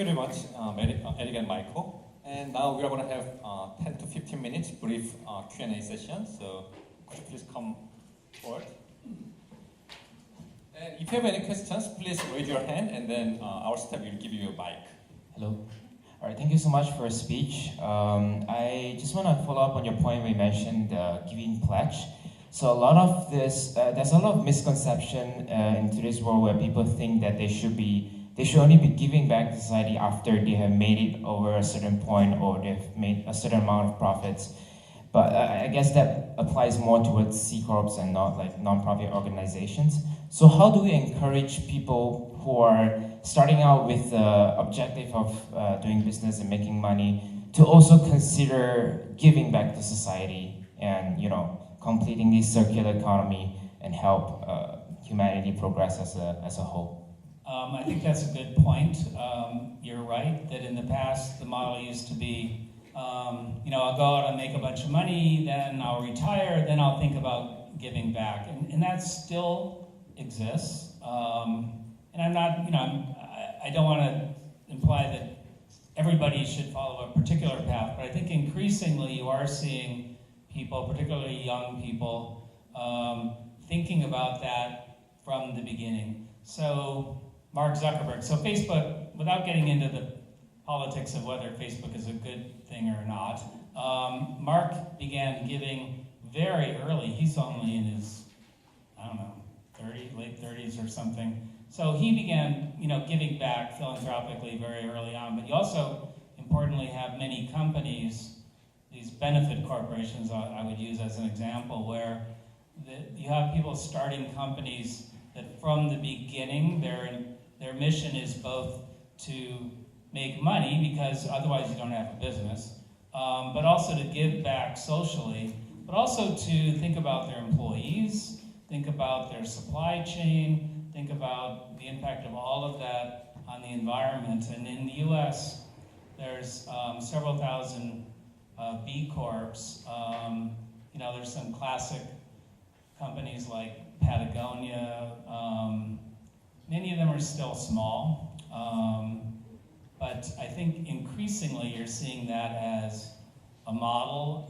you very much, Eric and Michael. And now we are going to have 10 to 15 minutes brief Q&A session. So could you please come forward? And if you have any questions, please raise your hand, and then our staff will give you a mic. Hello. All right, thank you so much for your speech. I just want to follow up on your point where you mentioned the giving pledge. So a lot of this, there's a lot of misconception in today's world where people think that they should only be giving back to society after they have made it over a certain point or they've made a certain amount of profits. But I guess that applies more towards C Corps and not like non-profit organizations. So how do we encourage people who are starting out with the objective of doing business and making money to also consider giving back to society and, you know, completing this circular economy and help humanity progress as a whole? I think that's a good point. You're right that in the past the model used to be, I'll go out and make a bunch of money, then I'll retire, then I'll think about giving back, and that still exists. And I'm not, I don't want to imply that everybody should follow a particular path, but I think increasingly you are seeing people, particularly young people, thinking about that from the beginning. So Mark Zuckerberg, so Facebook, without getting into the politics of whether Facebook is a good thing or not, Mark began giving very early. He's only in his, late 30s or something. So he began, giving back philanthropically very early on. But you also, importantly, have many companies, these benefit corporations I would use as an example, where you have people starting companies that from the beginning, their mission is both to make money, because otherwise you don't have a business, but also to give back socially, but also to think about their employees, think about their supply chain, think about the impact of all of that on the environment. And in the US, there's several thousand B Corps. There's some classic companies like Patagonia. Many of them are still small. But I think increasingly you're seeing that as a model,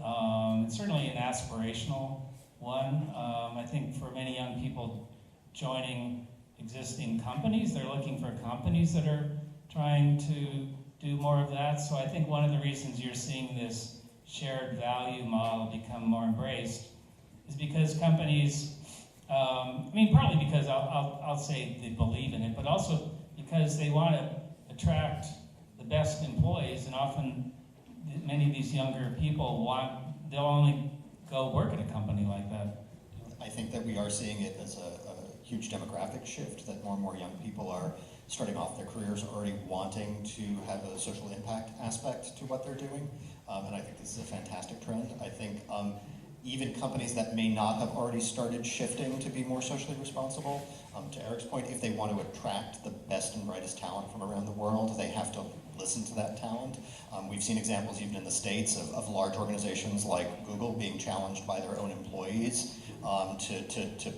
and certainly an aspirational one. I think for many young people joining existing companies, they're looking for companies that are trying to do more of that. So I think one of the reasons you're seeing this shared value model become more embraced is because companies, partly because I'll say they believe in it, but also because they want to attract the best employees, and often many of these younger people they'll only go work at a company like that. I think that we are seeing it as a huge demographic shift, that more and more young people are starting off their careers already wanting to have a social impact aspect to what they're doing, and I think this is a fantastic trend. I think even companies that may not have already started shifting to be more socially responsible, to Eric's point, if they want to attract the best and brightest talent from around the world, they have to listen to that talent. We've seen examples even in the States of large organizations like Google being challenged by their own employees to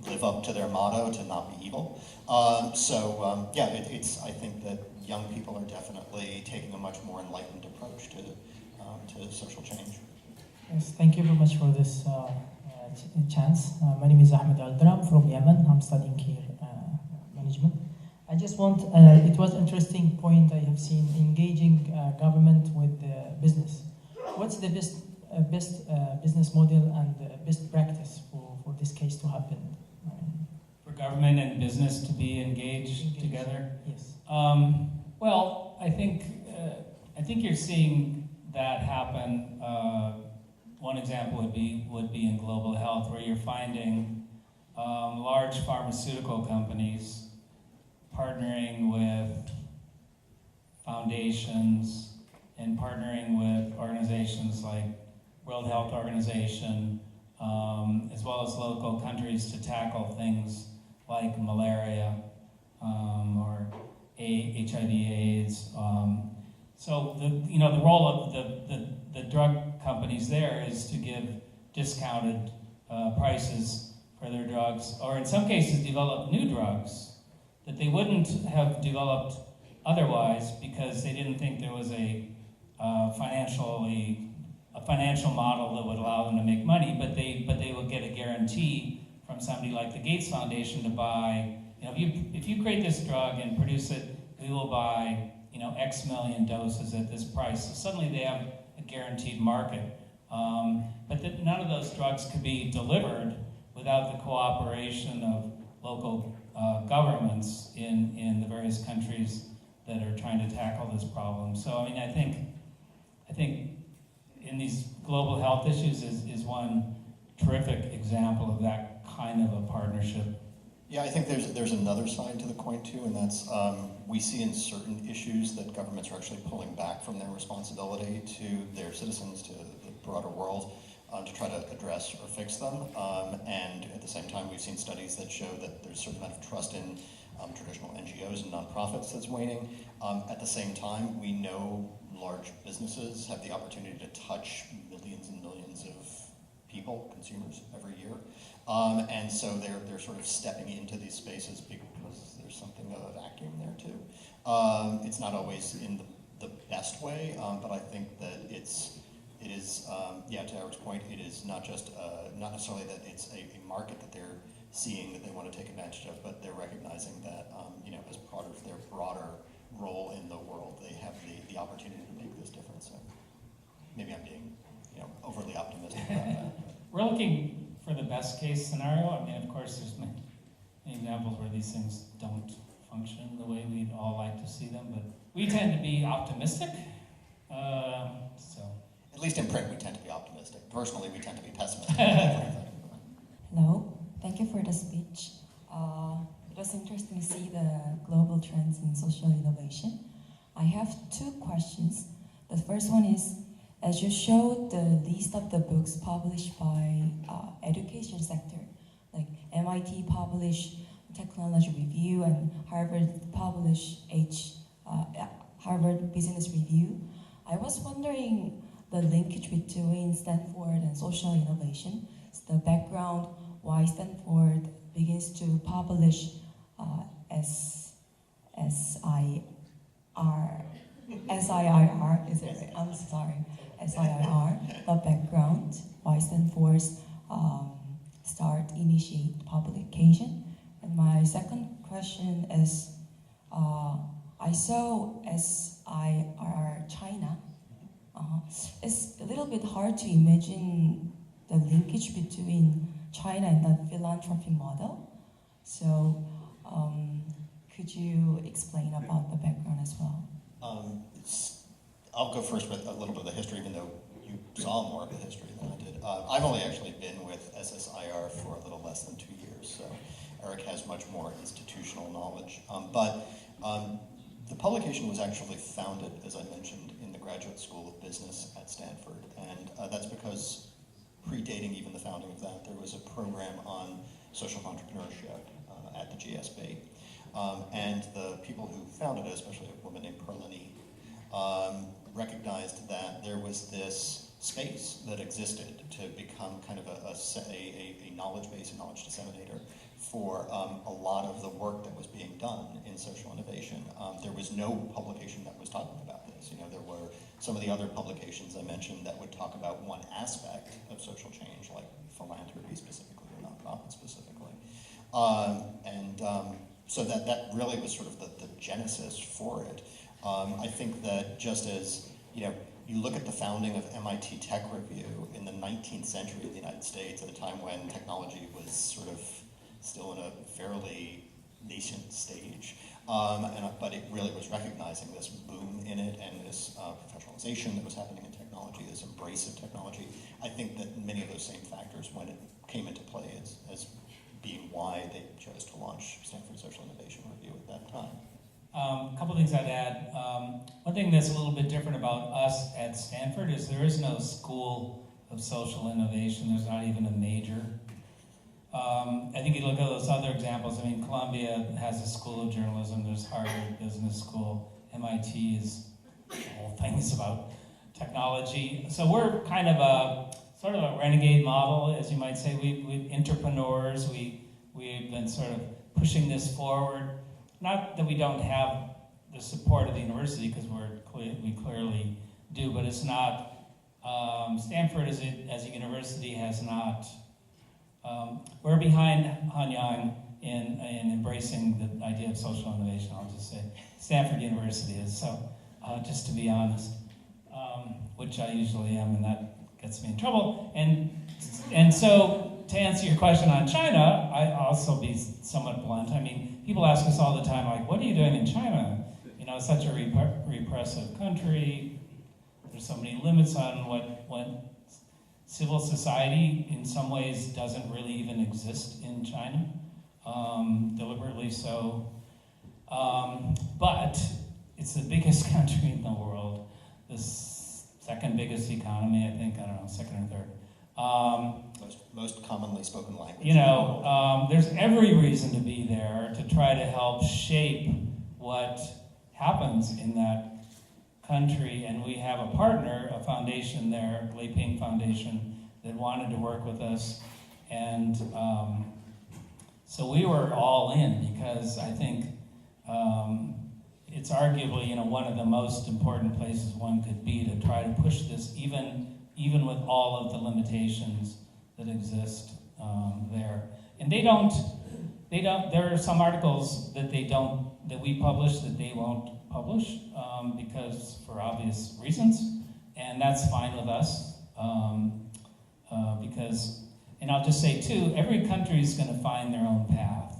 live up to their motto, to not be evil. I think that young people are definitely taking a much more enlightened approach to social change. Yes, thank you very much for this chance. My name is Ahmed Al-Dram from Yemen. I'm studying here management. I just want, it was interesting point I have seen, engaging government with business. What's the best business model and best practice for this case to happen? For government and business to be engaged together? Yes. Well, I think you're seeing that happen. One example would be in global health, where you're finding large pharmaceutical companies partnering with foundations and partnering with organizations like World Health Organization, as well as local countries to tackle things like malaria or HIV/AIDS. So the role of the drug companies there is to give discounted prices for their drugs, or in some cases develop new drugs that they wouldn't have developed otherwise because they didn't think there was a financial model that would allow them to make money, but they would get a guarantee from somebody like the Gates Foundation to buy, if you create this drug and produce it, we will buy, X million doses at this price. So suddenly they have a guaranteed market. But none of those drugs could be delivered without the cooperation of local governments in the various countries that are trying to tackle this problem. So I mean, I think in these global health issues is one terrific example of that kind of a partnership. Yeah, I think there's another side to the coin too, and that's we see in certain issues that governments are actually pulling back from their responsibility to their citizens, to the broader world, to try to address or fix them. And at the same time, we've seen studies that show that there's a certain amount of trust in traditional NGOs and nonprofits that's waning. At the same time, we know large businesses have the opportunity to touch millions and millions of people, consumers, every year. And so they're sort of stepping into these spaces because there's something of a vacuum there too. It's not always in the best way, but I think that it is, to Eric's point, it is not just, not necessarily that it's a market that they're seeing that they want to take advantage of, but they're recognizing that, as part of their broader role in the world, they have the opportunity to make this difference. So maybe I'm being, overly optimistic about that. We're looking for the best case scenario. I mean, of course, there's many examples where these things don't function the way we'd all like to see them, but we tend to be optimistic. At least in print, we tend to be optimistic. Personally, we tend to be pessimistic. Hello, thank you for the speech. It was interesting to see the global trends in social innovation. I have two questions. The first one is, as you showed the list of the books published by education sector, like MIT published Technology Review and Harvard published Harvard Business Review. I was wondering the linkage between Stanford and social innovation, the background why Stanford begins to publish SIR, is it right? I'm sorry, SIR, the background, why Stanford initiate publication. And my second question is, I saw SIR China. It's a little bit hard to imagine the linkage between China and the philanthropy model. So could you explain about the background as well? I'll go first with a little bit of the history, even though you saw more of the history than I did. I've only actually been with SSIR for a little less than 2 years, so Eric has much more institutional knowledge. But the publication was actually founded, as I mentioned, in the Graduate School of Business at Stanford, and that's because predating even the founding of that, there was a program on social entrepreneurship at the GSB. And the people who founded it, especially a woman named Perlini, recognized that there was this space that existed to become kind of a knowledge base, a knowledge disseminator for a lot of the work that was being done in social innovation. There was no publication that was talking about this. There were some of the other publications I mentioned that would talk about one aspect of social change, like philanthropy specifically or nonprofit specifically. So that really was sort of the genesis for it. I think that just as, you look at the founding of MIT Tech Review in the 19th century of the United States, at a time when technology was sort of still in a fairly nascent stage. But it really was recognizing this boom in it and this professionalization that was happening in technology, this embrace of technology. I think that many of those same factors, when it came into play, as being why they chose to launch Stanford Social Innovation Review at that time. A couple things I'd add. One thing that's a little bit different about us at Stanford is there is no school of social innovation. There's not even a major. I think you look at those other examples. I mean, Columbia has a school of journalism. There's Harvard Business School. MIT is all things about technology. So we're kind of a sort of a renegade model, as you might say. We entrepreneurs. We've been sort of pushing this forward. Not that we don't have the support of the university, because we clearly do, but it's not. Stanford as a university has not. We're behind Hanyang in embracing the idea of social innovation. I'll just say Stanford University is, so just to be honest, which I usually am, and that gets me in trouble. And so to answer your question on China, I'll also be somewhat blunt. I mean, people ask us all the time, like, what are you doing in China? You know, it's such a repressive country. There's so many limits on what civil society in some ways doesn't really even exist in China, deliberately so. But it's the biggest country in the world, the second biggest economy, I think, I don't know, second or third. Most commonly spoken language. You know, there's every reason to be there to try to help shape what happens in that country, and we have a partner, a foundation there, Lei Ping Foundation, that wanted to work with us, and so we were all in, because I think it's arguably, you know, one of the most important places one could be to try to push this, even with all of the limitations that exist there. And there are some articles that we publish that they won't publish because for obvious reasons, and that's fine with us because, and I'll just say too, every country is going to find their own path.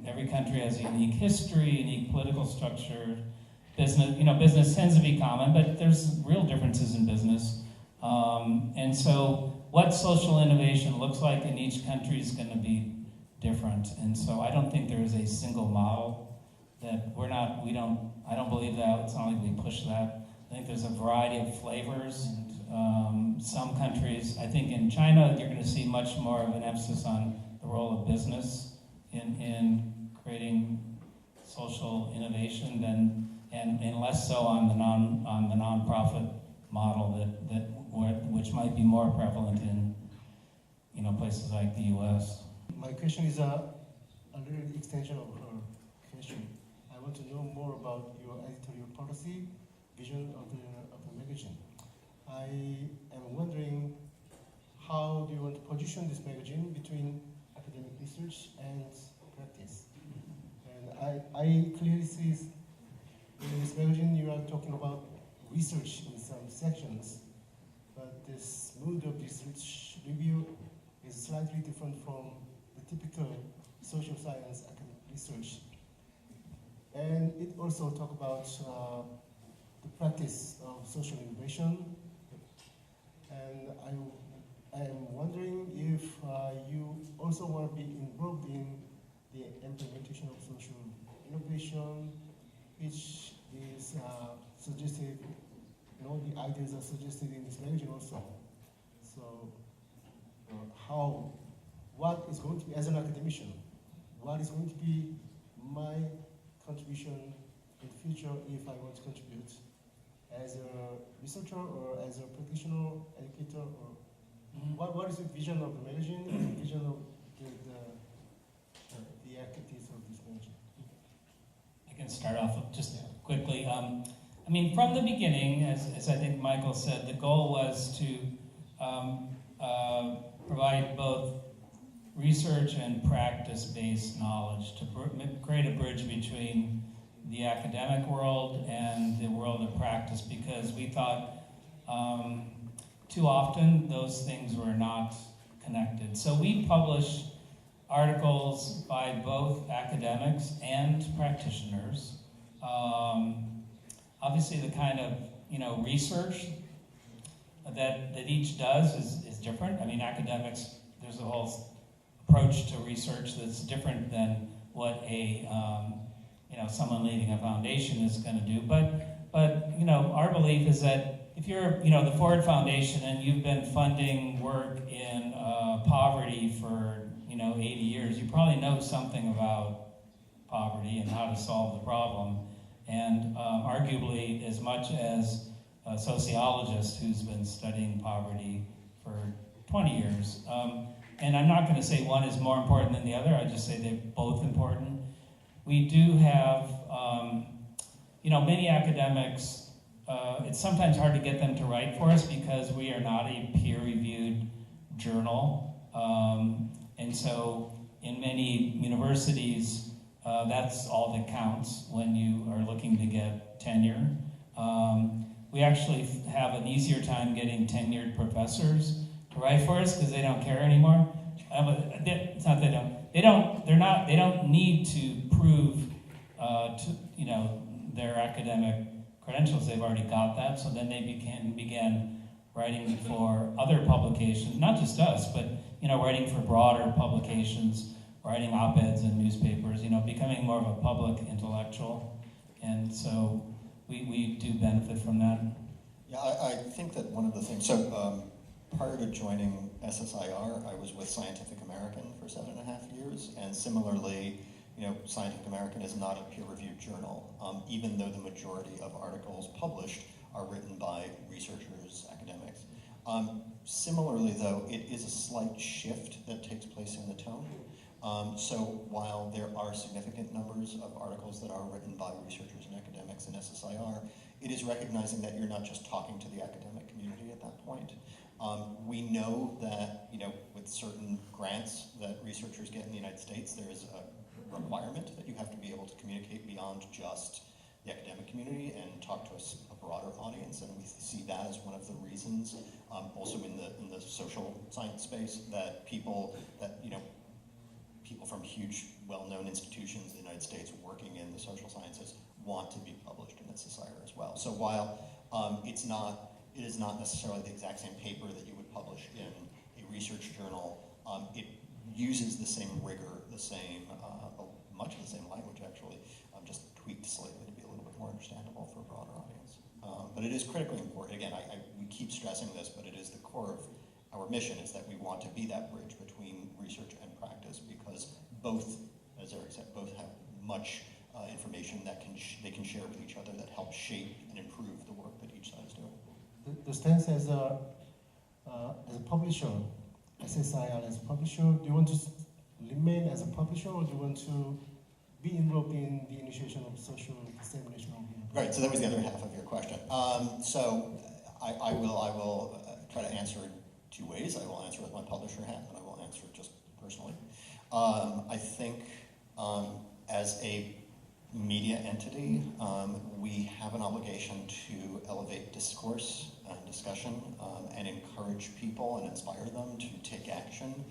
Every country has a unique history, unique political structure. Business tends to be common, but there's real differences in business. And so what social innovation looks like in each country is going to be different. And so I don't think there is a single model that I don't believe that. It's not like we push that. I think there's a variety of flavors. Some countries, I think in China, you're going to see much more of an emphasis on the role of business in creating social innovation and less so on the nonprofit model which might be more prevalent in places like the U.S. My question is a little extension of her question. I want to know more about your editorial policy, vision of the magazine. I am wondering, how do you want to position this magazine between academic research and practice? And I clearly see in this magazine you are talking about research in some sections, but this mood of research review is slightly different from the typical social science academic research. And it also talks about the practice of social innovation. And I am wondering if you also want to be involved in the implementation of social innovation, which is suggested, the ideas are suggested in this magazine also. So, what is going to be, as an academician, what is going to be my contribution in the future if I want to contribute as a researcher or as a practitioner, educator, or what is the vision of the magazine and the vision of the activities of this magazine? I can start off just quickly. I mean, from the beginning, as I think Michael said, the goal was to provide both research and practice-based knowledge to create a bridge between the academic world and the world of practice, because we thought too often those things were not connected. So we publish articles by both academics and practitioners. Obviously the kind of research that each does is different. I mean, academics, there's a whole approach to research that's different than what someone leading a foundation is going to do. But our belief is that if you're the Ford Foundation and you've been funding work in poverty for 80 years, you probably know something about poverty and how to solve the problem. And arguably as much as a sociologist who's been studying poverty for 20 years. And I'm not going to say one is more important than the other. I just say they're both important. we do have, many academics, it's sometimes hard to get them to write for us because we are not a peer-reviewed journal. And so in many universities, that's all that counts when you are looking to get tenure. We actually have an easier time getting tenured professors to write for us because they don't care anymore. It's not they don't. They don't need to prove their academic credentials. They've already got that. So then they began writing for other publications, not just us, but writing for broader publications, writing op-eds in newspapers. Becoming more of a public intellectual, and so we do benefit from that. Yeah, I think that one of the things. So prior to joining SSIR, I was with Scientific American for 7.5 years, and similarly, Scientific American is not a peer-reviewed journal, even though the majority of articles published are written by researchers, academics. Similarly, though, it is a slight shift that takes place in the tone. So while there are significant numbers of articles that are written by researchers and academics in SSIR, it is recognizing that you're not just talking to the academic community at that point. We know that, with certain grants that researchers get in the United States, there is a requirement that you have to be able to communicate beyond just the academic community and talk to a broader audience, and we see that as one of the reasons, also in the social science space, that people from huge, well-known institutions in the United States working in the social sciences want to be published in SSIR as well. So while it is not necessarily the exact same paper that you would publish in a research journal, it uses the same rigor, much of the same language actually, just tweaked slightly to be a little bit more understandable for a broader audience. But it is critically important. Again, we keep stressing this, but it is the core of our mission, is that we want to be that bridge between research and practice, because both, as Eric said, both have much information that they can share with each other that helps shape and improve the work that each side is doing. The stance as a publisher, SSIR as a publisher, do you want to remain as a publisher, or do you want to be involved in the initiation of social dissemination of your? Right, so that was the other half of your question. So I will try to answer it 2 ways. I will answer with my publisher hat, and I will answer it just personally. I think as a media entity, we have an obligation to elevate discourse and discussion and encourage people and inspire them to take action,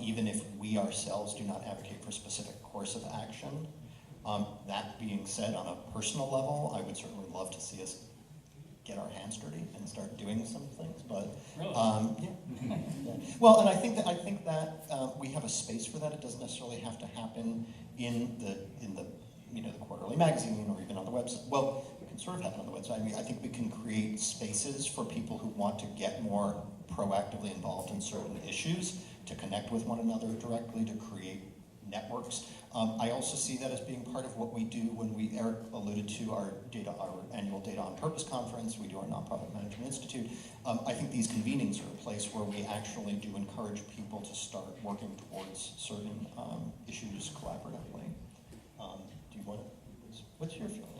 even if we ourselves do not advocate for a specific course of action. That being said, on a personal level, I would certainly love to see us get our hands dirty and start doing some things. But yeah. Well, and I think that we have a space for that. It doesn't necessarily have to happen in the the quarterly magazine or even on the website. Well, it can sort of happen on the website. I think we can create spaces for people who want to get more proactively involved in certain issues, to connect with one another directly, to create networks. I also see that as being part of what we do when Eric alluded to our annual Data on Purpose conference. We do our Nonprofit Management Institute. I think these convenings are a place where we actually do encourage people to start working towards certain issues collaboratively. Do you want to? What's your feeling?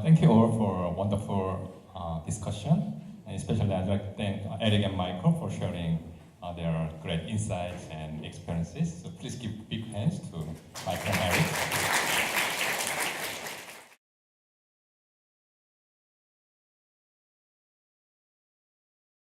Thank you all for a wonderful discussion, and especially I'd like to thank Eric and Michael for sharing their great insights and experiences. So please give big hands to Michael and Eric.